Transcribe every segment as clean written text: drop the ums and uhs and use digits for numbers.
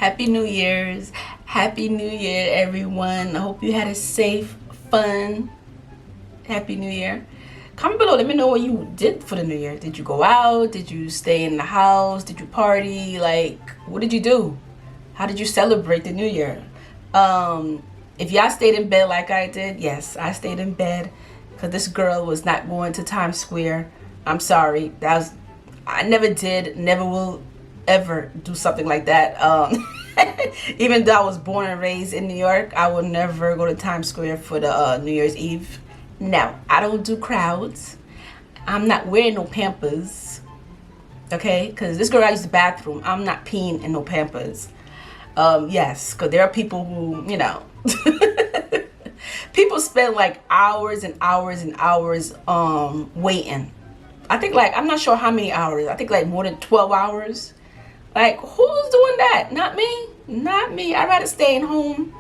Happy New Year's. Happy New Year, everyone. I hope you had a safe, fun, Happy New Year. Comment below. Let me know what you did for the New Year. Did you go out? Did you stay in the house? Did you party? Like, what did you do? How did you celebrate the New Year? If y'all stayed in bed like I did, yes, I stayed in bed because this girl was not going to Times Square. I'm sorry. I never did, never will ever do something like that. Even though I was born and raised in New York, I will never go to Times Square for the New Year's Eve. No, I don't do crowds. I'm not wearing no Pampers. Okay? Because this girl got to use the bathroom. I'm not peeing in no Pampers. Yes, because there are people who, people spend like hours and hours and hours waiting. I think I'm not sure how many hours. I think like more than 12 hours. Like, who's doing that? Not me. Not me. I'd rather stay at home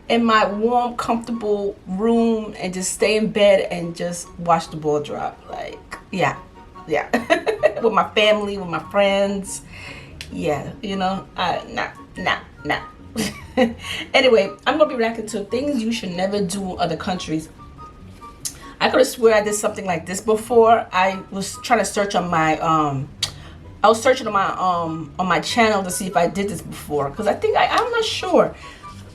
in my warm, comfortable room and just stay in bed and just watch the ball drop. Like, yeah. With my family, with my friends. Yeah, nah. Anyway, I'm going to be reacting to things you should never do in other countries. I could have swear I did something like this before. I was trying to search on my I was searching on my channel to see if I did this before, because I'm not sure.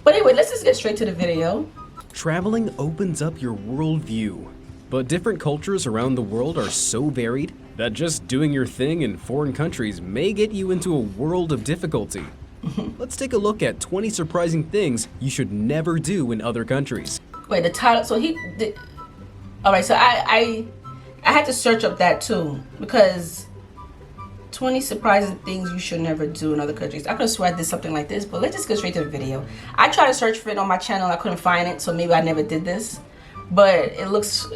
But anyway, let's just get straight to the video. Traveling opens up your worldview, but different cultures around the world are so varied that just doing your thing in foreign countries may get you into a world of difficulty. Let's take a look at 20 surprising things you should never do in other countries. Wait, the title, so he did. All right, so I had to search up that too, because 20 surprising things you should never do in other countries. I could have sworn I did something like this, but let's just go straight to the video. I tried to search for it on my channel. I couldn't find it, so maybe I never did this. But it looks,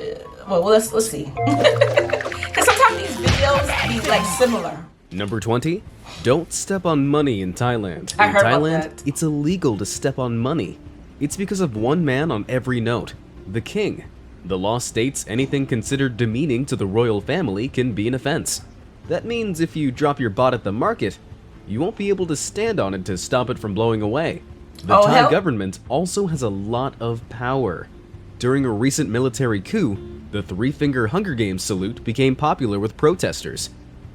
well, let's see. Because sometimes these videos be like similar. Number 20, don't step on money in Thailand. I heard in Thailand, about that. It's illegal to step on money. It's because of one man on every note, the king. The law states anything considered demeaning to the royal family can be an offense. That means if you drop your bot at the market, you won't be able to stand on it to stop it from blowing away. The Thai government also has a lot of power. During a recent military coup, the three-finger Hunger Games salute became popular with protesters.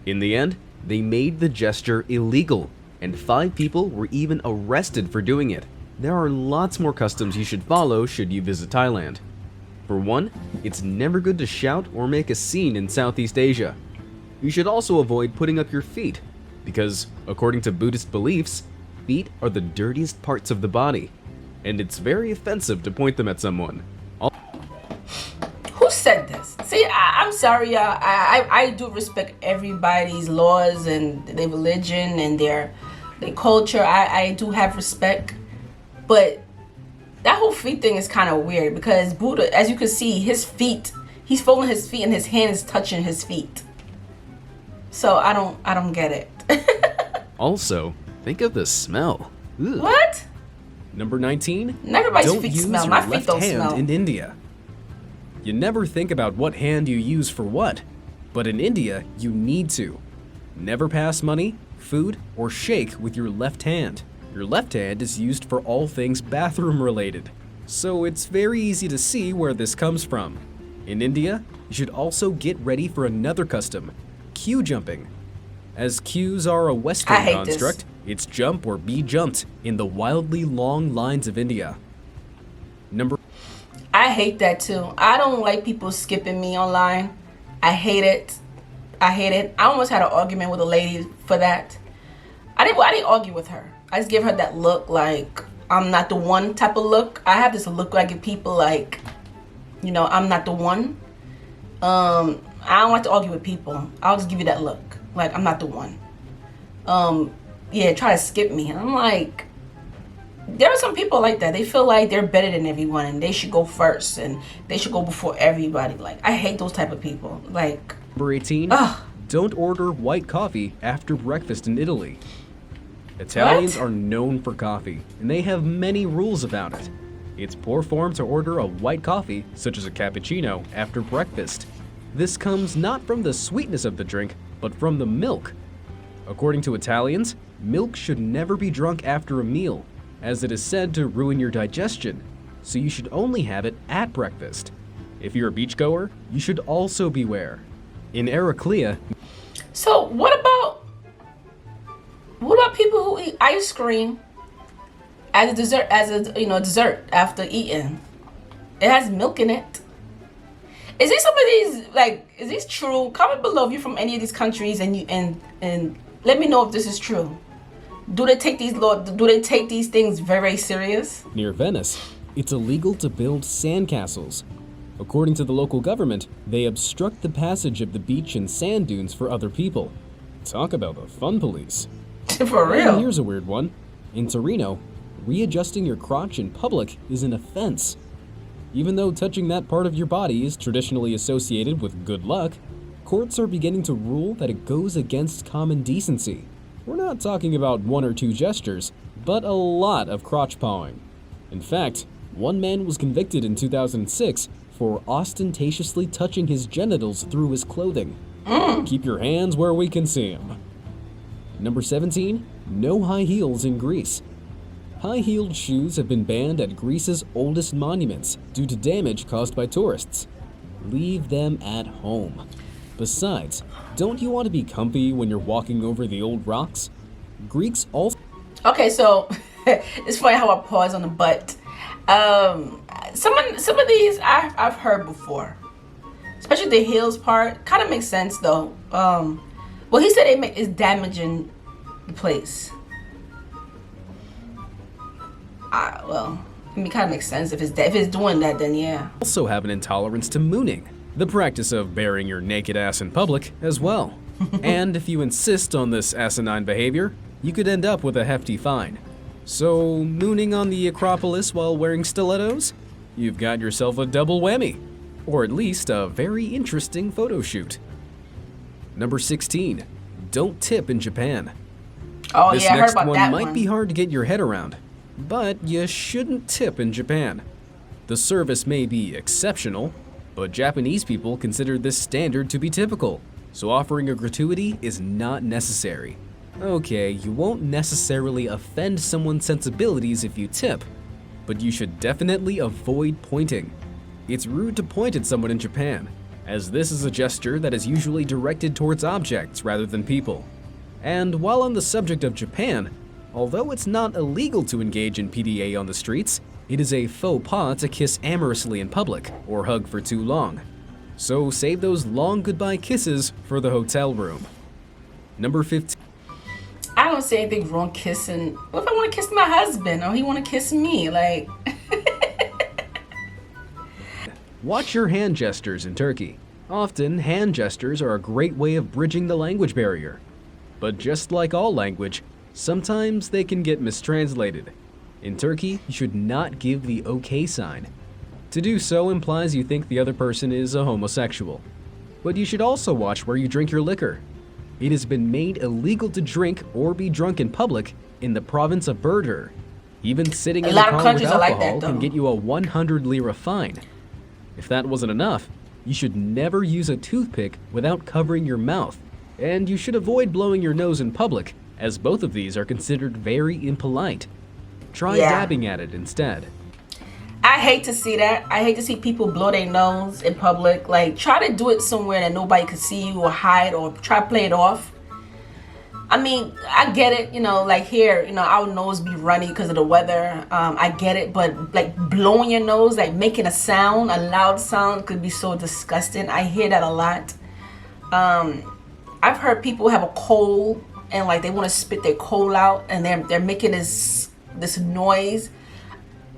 In the end, they made the gesture illegal, and 5 people were even arrested for doing it. There are lots more customs you should follow should you visit Thailand. For one, it's never good to shout or make a scene in Southeast Asia. You should also avoid putting up your feet, because, according to Buddhist beliefs, feet are the dirtiest parts of the body, and it's very offensive to point them at someone. Who said this? See, I'm sorry, y'all. I do respect everybody's laws and their religion and their culture. I do have respect, but that whole feet thing is kind of weird, because Buddha, as you can see, his feet, he's folding his feet and his hand is touching his feet. So I don't get it. Also, think of the smell. Ugh. What? Number 19, Everybody's don't feet use smell. your My feet left don't hand smell. in India. You never think about what hand you use for what, but in India, you need to. Never pass money, food, or shake with your left hand. Your left hand is used for all things bathroom related, so it's very easy to see where this comes from. In India, you should also get ready for another custom, queue jumping. As queues are a Western construct, it's jump or be jumped in the wildly long lines of India. I hate that too. I don't like people skipping me online. I hate it. I almost had an argument with a lady for that. I didn't argue with her. I just give her that look, like I'm not the one type of look. I have this look I give people, like, I'm not the one. I don't like to argue with people. I'll just give you that look, like I'm not the one. Yeah, try to skip me. And I'm like, there are some people like that. They feel like they're better than everyone and they should go first and they should go before everybody. Like, I hate those type of people. Like, Number 18, don't order white coffee after breakfast in Italy. Italians are known for coffee, and they have many rules about it. It's poor form to order a white coffee, such as a cappuccino, after breakfast. This comes not from the sweetness of the drink, but from the milk. According to Italians, milk should never be drunk after a meal, as it is said to ruin your digestion, so you should only have it at breakfast. If you're a beachgoer, you should also beware. In Heraclea... So what about people who eat ice cream as a dessert, dessert after eating? It has milk in it. Is these some of these, is this true? Comment below if you're from any of these countries and let me know if this is true. Do they take these things very serious? Near Venice, it's illegal to build sandcastles. According to the local government, they obstruct the passage of the beach and sand dunes for other people. Talk about the fun police. For real? And here's a weird one. In Torino, readjusting your crotch in public is an offense. Even though touching that part of your body is traditionally associated with good luck, courts are beginning to rule that it goes against common decency. We're not talking about one or two gestures, but a lot of crotch pawing. In fact, one man was convicted in 2006 for ostentatiously touching his genitals through his clothing. Keep your hands where we can see them. Number 17, no high heels in Greece. High-heeled shoes have been banned at Greece's oldest monuments due to damage caused by tourists. Leave them at home. Besides, don't you want to be comfy when you're walking over the old rocks? Greeks also... Okay, so it's funny how I pause on the butt. Some of these I've heard before, especially the heels part. Kind of makes sense though. Well, he said it's damaging the place. Well, it kind of makes sense if it's doing that, then yeah. Also have an intolerance to mooning, the practice of baring your naked ass in public as well. And if you insist on this asinine behavior, you could end up with a hefty fine. So, mooning on the Acropolis while wearing stilettos? You've got yourself a double whammy, or at least a very interesting photo shoot. Number 16, don't tip in Japan. Oh this yeah, I heard next about one that might one. be hard to get your head around, but you shouldn't tip in Japan. The service may be exceptional, but Japanese people consider this standard to be typical, so offering a gratuity is not necessary. Okay, you won't necessarily offend someone's sensibilities if you tip, but you should definitely avoid pointing. It's rude to point at someone in Japan, as this is a gesture that is usually directed towards objects rather than people. And while on the subject of Japan, although it's not illegal to engage in PDA on the streets, it is a faux pas to kiss amorously in public or hug for too long. So save those long goodbye kisses for the hotel room. Number 15. I don't see anything wrong kissing. What if I want to kiss my husband or he want to kiss me? Like, Watch your hand gestures in Turkey. Often, hand gestures are a great way of bridging the language barrier. But just like all language, sometimes they can get mistranslated. In Turkey, you should not give the OK sign. To do so implies you think the other person is a homosexual. But you should also watch where you drink your liquor. It has been made illegal to drink or be drunk in public in the province of Burdur. Even sitting in a car with alcohol can get you a 100 lira fine. If that wasn't enough, you should never use a toothpick without covering your mouth. And you should avoid blowing your nose in public, as both of these are considered very impolite. Try dabbing at it instead. I hate to see that. I hate to see people blow their nose in public. Like, try to do it somewhere that nobody can see you or hide, or try to play it off. I mean, I get it, like here, our nose be runny because of the weather. I get it, but like blowing your nose, like making a sound, a loud sound, could be so disgusting. I hear that a lot. I've heard people have a cold and like they want to spit their cold out and they're making this noise.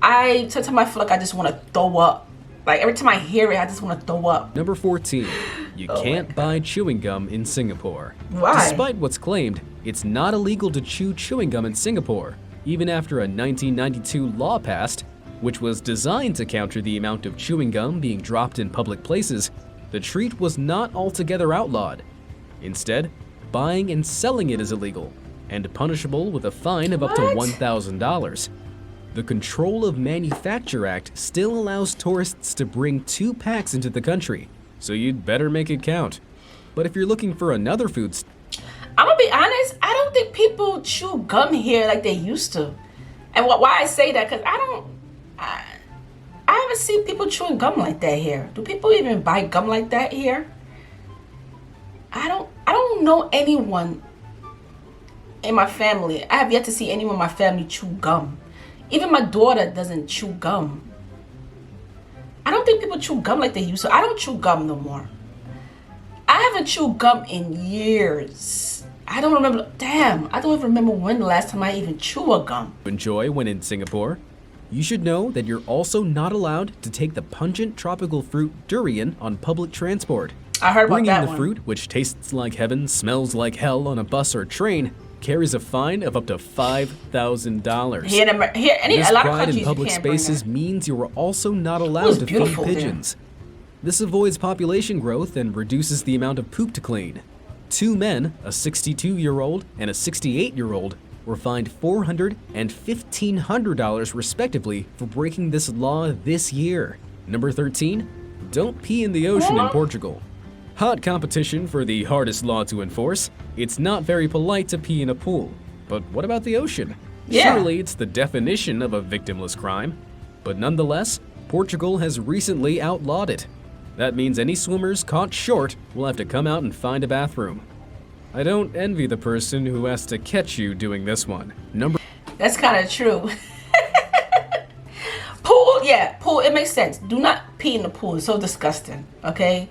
Sometimes I feel like I just want to throw up. Like every time I hear it, I just want to throw up. Number 14, you can't buy chewing gum in Singapore. Why? Despite what's claimed, it's not illegal to chew chewing gum in Singapore, even after a 1992 law passed, which was designed to counter the amount of chewing gum being dropped in public places. The treat was not altogether outlawed. Instead, buying and selling it is illegal, and punishable with a fine of up to $1,000. The Control of Manufacture Act still allows tourists to bring 2 packs into the country, so you'd better make it count. But if you're looking for another food... I'm gonna be honest. I don't think people chew gum here like they used to. And why I say that? Because I haven't seen people chewing gum like that here. Do people even buy gum like that here? I don't know anyone in my family. I have yet to see anyone in my family chew gum. Even my daughter doesn't chew gum. I don't think people chew gum like they used to. I don't chew gum no more. I haven't chewed gum in years. I don't remember. Damn, I don't even remember when the last time I even chewed a gum. Enjoy when in Singapore? You should know that you're also not allowed to take the pungent tropical fruit durian on public transport. I heard about Bringing that the one. fruit, which tastes like heaven, smells like hell on a bus or train, carries a fine of up to $5,000. Here in This a lot of pride countries in you public can't bring spaces that. means you are also not It was allowed to feed beautiful there. pigeons. This avoids population growth and reduces the amount of poop to clean. 2 men, a 62-year-old and a 68-year-old, were fined $400 and $1,500 respectively for breaking this law this year. Number 13, don't pee in the ocean in Portugal. Hot competition for the hardest law to enforce. It's not very polite to pee in a pool. But what about the ocean? Yeah. Surely it's the definition of a victimless crime. But nonetheless, Portugal has recently outlawed it. That means any swimmers caught short will have to come out and find a bathroom. I don't envy the person who has to catch you doing this one. That's kind of true. Pool, it makes sense. Do not pee in the pool. It's so disgusting, okay?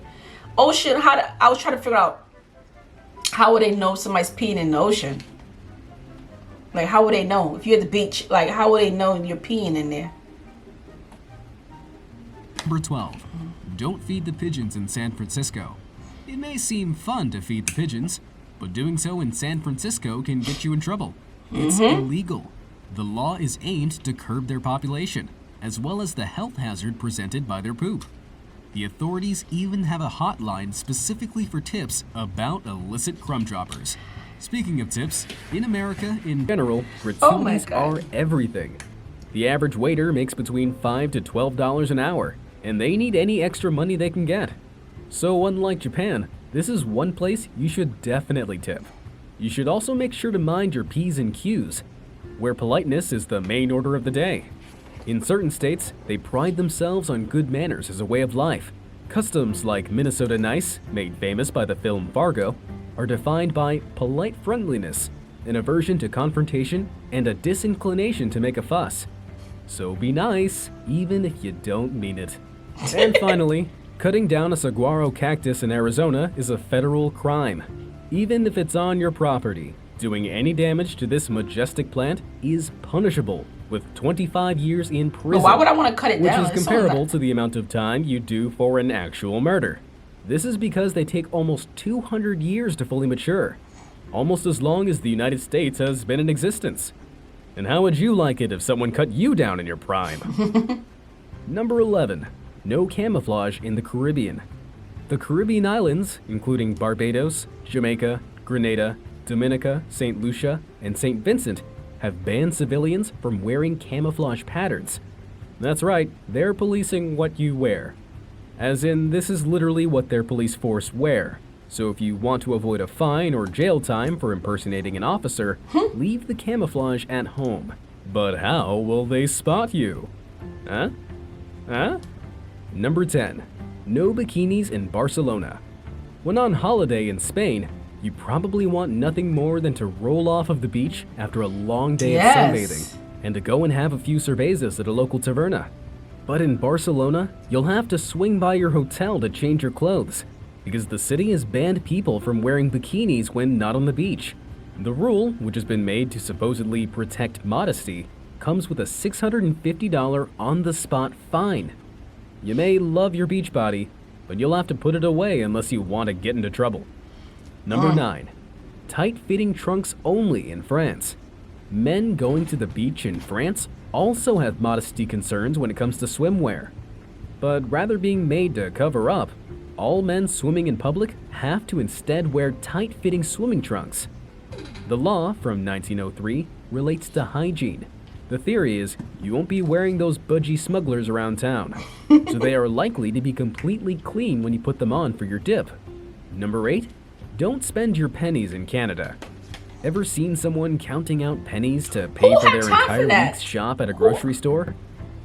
Ocean, I was trying to figure out, how would they know somebody's peeing in the ocean? Like, how would they know? If you're at the beach, like, how would they know you're peeing in there? Number 12. Don't feed the pigeons in San Francisco. It may seem fun to feed the pigeons, but doing so in San Francisco can get you in trouble. It's illegal. The law is aimed to curb their population, as well as the health hazard presented by their poop. The authorities even have a hotline specifically for tips about illicit crumb droppers. Speaking of tips, in America in general, gratuities are everything. The average waiter makes between $5 to $12 an hour, and they need any extra money they can get. So unlike Japan, this is one place you should definitely tip. You should also make sure to mind your P's and Q's, where politeness is the main order of the day. In certain states, they pride themselves on good manners as a way of life. Customs like Minnesota Nice, made famous by the film Fargo, are defined by polite friendliness, an aversion to confrontation, and a disinclination to make a fuss. So be nice, even if you don't mean it. And finally, cutting down a saguaro cactus in Arizona is a federal crime. Even if it's on your property, doing any damage to this majestic plant is punishable with 25 years in prison. Why would I want to cut it which down? is comparable to the amount of time you do for an actual murder. This is because they take almost 200 years to fully mature, almost as long as the United States has been in existence. And how would you like it if someone cut you down in your prime? Number 11. No camouflage in the Caribbean. The Caribbean islands, including Barbados, Jamaica, Grenada, Dominica, St. Lucia, and St. Vincent, have banned civilians from wearing camouflage patterns. That's right, they're policing what you wear. As in, this is literally what their police force wear. So if you want to avoid a fine or jail time for impersonating an officer, leave the camouflage at home. But how will they spot you? Huh? Number 10. No bikinis in Barcelona. When on holiday in Spain, you probably want nothing more than to roll off of the beach after a long day of sunbathing and to go and have a few cervezas at a local taverna. But in Barcelona, you'll have to swing by your hotel to change your clothes because the city has banned people from wearing bikinis when not on the beach. The rule, which has been made to supposedly protect modesty, comes with a $650 on-the-spot fine. You may love your beach body, but you'll have to put it away unless you want to get into trouble. Number 9. Tight-fitting trunks only in France. Men going to the beach in France also have modesty concerns when it comes to swimwear. But rather being made to cover up, all men swimming in public have to instead wear tight-fitting swimming trunks. The law from 1903 relates to hygiene. The theory is you won't be wearing those budgie smugglers around town, so they are likely to be completely clean when you put them on for your dip. Number 8. Don't spend your pennies in Canada. Ever seen someone counting out pennies to pay for their entire week's shop at a grocery store?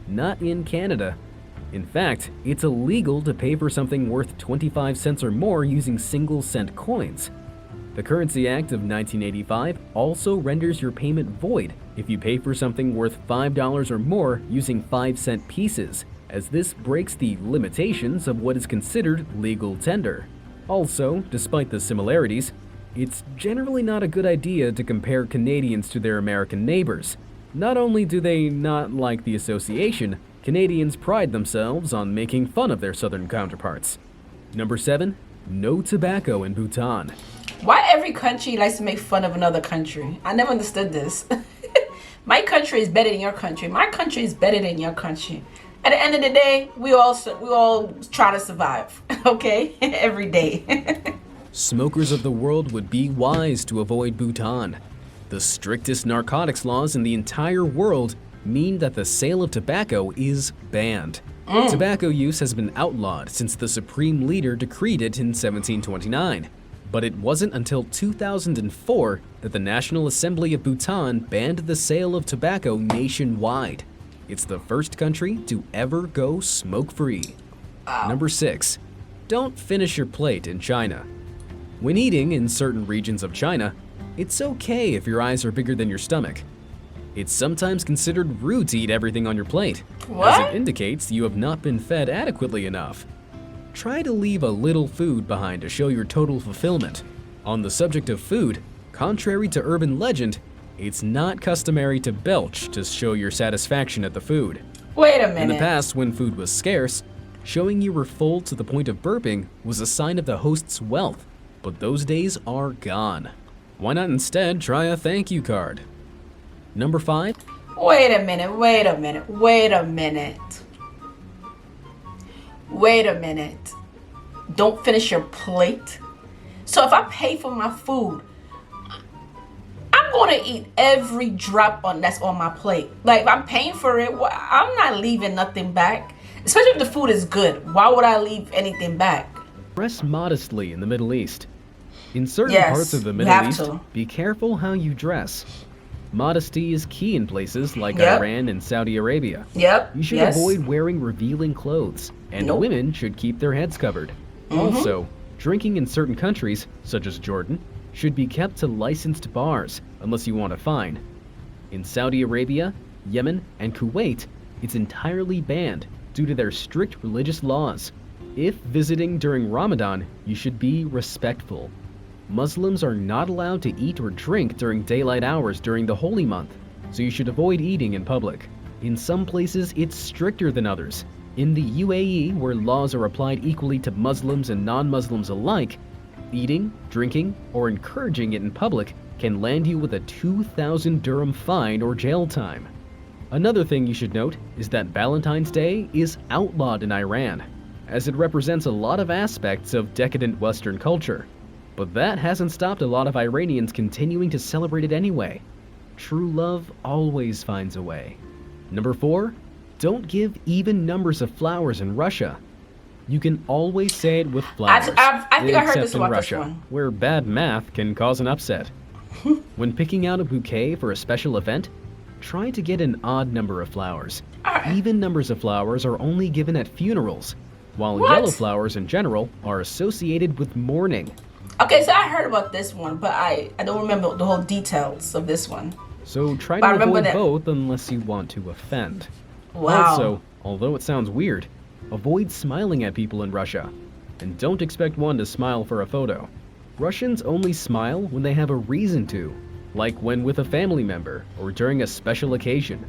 Not in Canada. In fact, it's illegal to pay for something worth 25 cents or more using single-cent coins. The Currency Act of 1985 also renders your payment void if you pay for something worth $5 or more using 5-cent pieces, as this breaks the limitations of what is considered legal tender. Also, despite the similarities, it's generally not a good idea to compare Canadians to their American neighbors. Not only do they not like the association, Canadians pride themselves on making fun of their southern counterparts. Number 7, no tobacco in Bhutan. Why every country likes to make fun of another country? I never understood this. My country is better than your country. My country is better than your country. At the end of the day, we all try to survive, okay? Every day. Smokers of the world would be wise to avoid Bhutan. The strictest narcotics laws in the entire world mean that the sale of tobacco is banned. Tobacco use has been outlawed since the supreme leader decreed it in 1729. But it wasn't until 2004 that the National Assembly of Bhutan banned the sale of tobacco nationwide. It's the first country to ever go smoke-free. Number 6, don't finish your plate in China. When eating in certain regions of China, it's okay if your eyes are bigger than your stomach. It's sometimes considered rude to eat everything on your plate, as it indicates you have not been fed adequately enough. Try to leave a little food behind to show your total fulfillment. On the subject of food, contrary to urban legend, it's not customary to belch to show your satisfaction at the food. Wait a minute. In the past, when food was scarce, showing you were full to the point of burping was a sign of the host's wealth, but those days are gone. Why not instead try a thank you card? Number 5. Wait a minute. Don't finish your plate. So if I pay for my food, I'm going to eat every drop that's on my plate. Like, if I'm paying for it, I'm not leaving nothing back. Especially if the food is good. Why would I leave anything back? Dress modestly in the Middle East. In certain parts of the Middle East, be careful how you dress. Modesty is key in places like Iran and Saudi Arabia. You should avoid wearing revealing clothes, and women should keep their heads covered. Also, drinking in certain countries, such as Jordan, should be kept to licensed bars unless you want a fine. In Saudi Arabia, Yemen, and Kuwait, it's entirely banned due to their strict religious laws. If visiting during Ramadan, you should be respectful. Muslims are not allowed to eat or drink during daylight hours during the holy month, so you should avoid eating in public. In some places, it's stricter than others. In the UAE, where laws are applied equally to Muslims and non-Muslims alike, eating, drinking, or encouraging it in public can land you with a 2,000 dirham fine or jail time. Another thing you should note is that Valentine's Day is outlawed in Iran, as it represents a lot of aspects of decadent Western culture. But that hasn't stopped a lot of Iranians continuing to celebrate it anyway. True love always finds a way. Number 4, don't give even numbers of flowers in Russia. You can always say it with flowers, I think I heard this in about Russia, this one. where bad math can cause an upset. When picking out a bouquet for a special event, try to get an odd number of flowers. Even numbers of flowers are only given at funerals, while yellow flowers in general are associated with mourning. Okay, so I heard about this one, but I don't remember the whole details of this one. So try to avoid both unless you want to offend. Also, although it sounds weird, avoid smiling at people in Russia. And don't expect one to smile for a photo. Russians only smile when they have a reason to, like when with a family member or during a special occasion.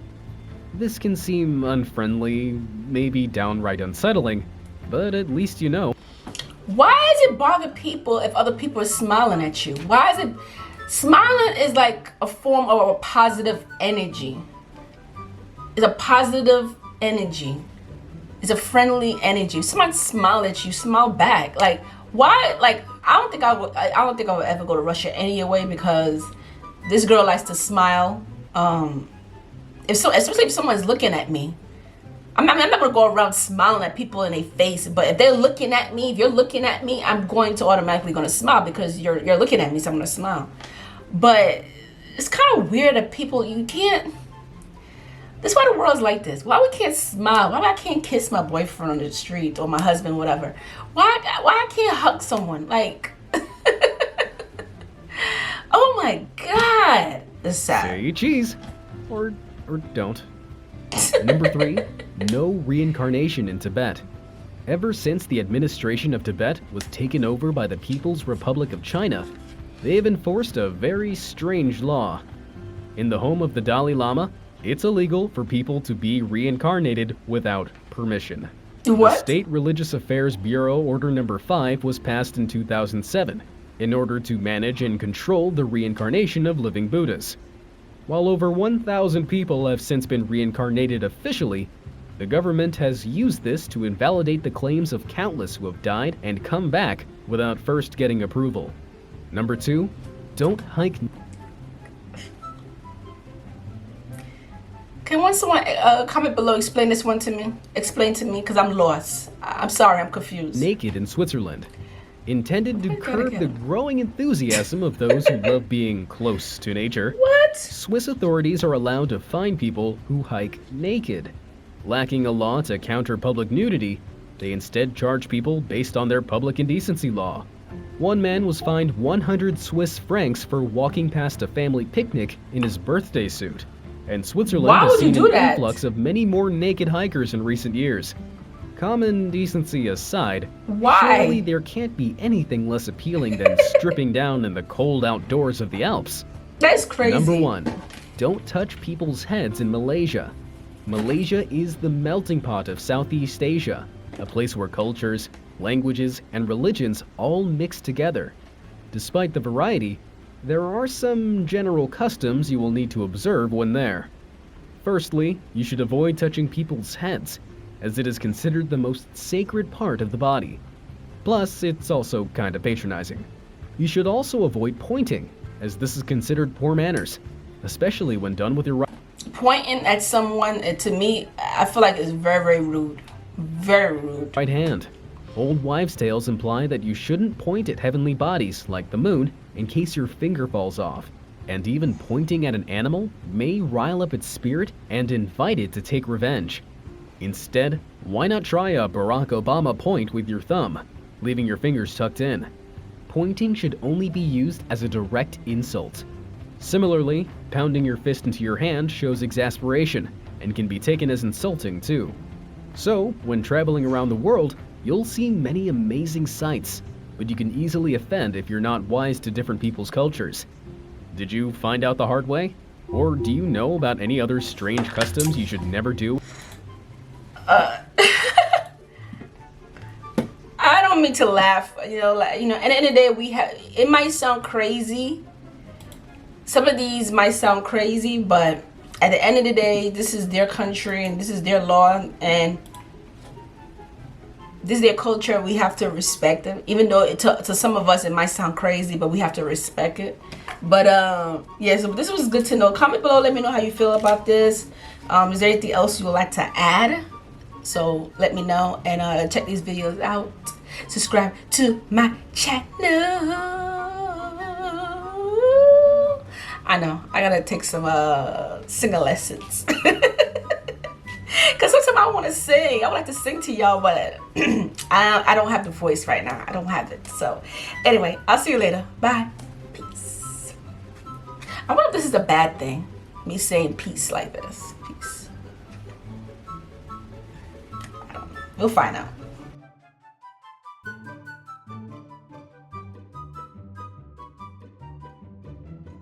This can seem unfriendly, maybe downright unsettling, but at least you know. Why does it bother people if other people are smiling at you? Why is it... Smiling is like a form of a positive energy. It's a positive energy. It's a friendly energy. If somebody smile at you, smile back. Like, why? Like, I don't think I would ever go to Russia anyway, because this girl likes to smile. Especially if someone's looking at me, I'm not gonna go around smiling at people in their face, but if they're looking at me, if you're looking at me, I'm going to automatically gonna smile because you're looking at me, so I'm gonna smile. But it's kind of weird that people, you can't. That's why the world's like this. Why we can't smile? Why I can't kiss my boyfriend on the street or my husband, whatever? Why I can't hug someone? Like, oh my God, it's sad. Say cheese, or don't. Number 3, no reincarnation in Tibet. Ever since the administration of Tibet was taken over by the People's Republic of China, they have enforced a very strange law. In the home of the Dalai Lama, it's illegal for people to be reincarnated without permission. What? The State Religious Affairs Bureau Order Number 5 was passed in 2007 in order to manage and control the reincarnation of living Buddhas. While over 1,000 people have since been reincarnated officially, the government has used this to invalidate the claims of countless who have died and come back without first getting approval. Number 2, don't hike. Can someone comment below, explain this one to me? Explain to me, because I'm lost. I'm sorry, I'm confused. Naked in Switzerland. Intended to curb the growing enthusiasm of those who love being close to nature. What? Swiss authorities are allowed to fine people who hike naked. Lacking a law to counter public nudity, they instead charge people based on their public indecency law. One man was fined 100 Swiss francs for walking past a family picnic in his birthday suit. And Switzerland has seen an influx of many more naked hikers in recent years. Common decency aside, surely there can't be anything less appealing than stripping down in the cold outdoors of the Alps. That's crazy. Number 1, don't touch people's heads in Malaysia. Malaysia is the melting pot of Southeast Asia, a place where cultures, languages, and religions all mix together. Despite the variety, there are some general customs you will need to observe when there. Firstly, you should avoid touching people's heads, as it is considered the most sacred part of the body. Plus, it's also kind of patronizing. You should also avoid pointing, as this is considered poor manners, especially when done with your right. Pointing at someone, to me, I feel like it's very, very rude. Very rude. Right hand. Old wives' tales imply that you shouldn't point at heavenly bodies, like the moon, in case your finger falls off. And even pointing at an animal may rile up its spirit and invite it to take revenge. Instead, why not try a Barack Obama point with your thumb, leaving your fingers tucked in? Pointing should only be used as a direct insult. Similarly, pounding your fist into your hand shows exasperation and can be taken as insulting too. So, when traveling around the world, you'll see many amazing sights, but you can easily offend if you're not wise to different people's cultures. Did you find out the hard way? Or do you know about any other strange customs you should never do? I don't mean to laugh, at the end of the day, it might sound crazy. Some of these might sound crazy, but at the end of the day, this is their country and this is their law and this is their culture. We have to respect them, even though to some of us it might sound crazy, but we have to respect it. But yeah, so this was good to know. Comment below, let me know how you feel about this. Is there anything else you would like to add? So let me know, and check these videos out. Subscribe to my channel. I know I gotta take some singer lessons. Cause sometimes I want to sing. I would like to sing to y'all, but I don't have the voice right now. I don't have it. So anyway, I'll see you later. Bye. Peace. I wonder if this is a bad thing, me saying peace like this. Peace. I don't know. We'll find out.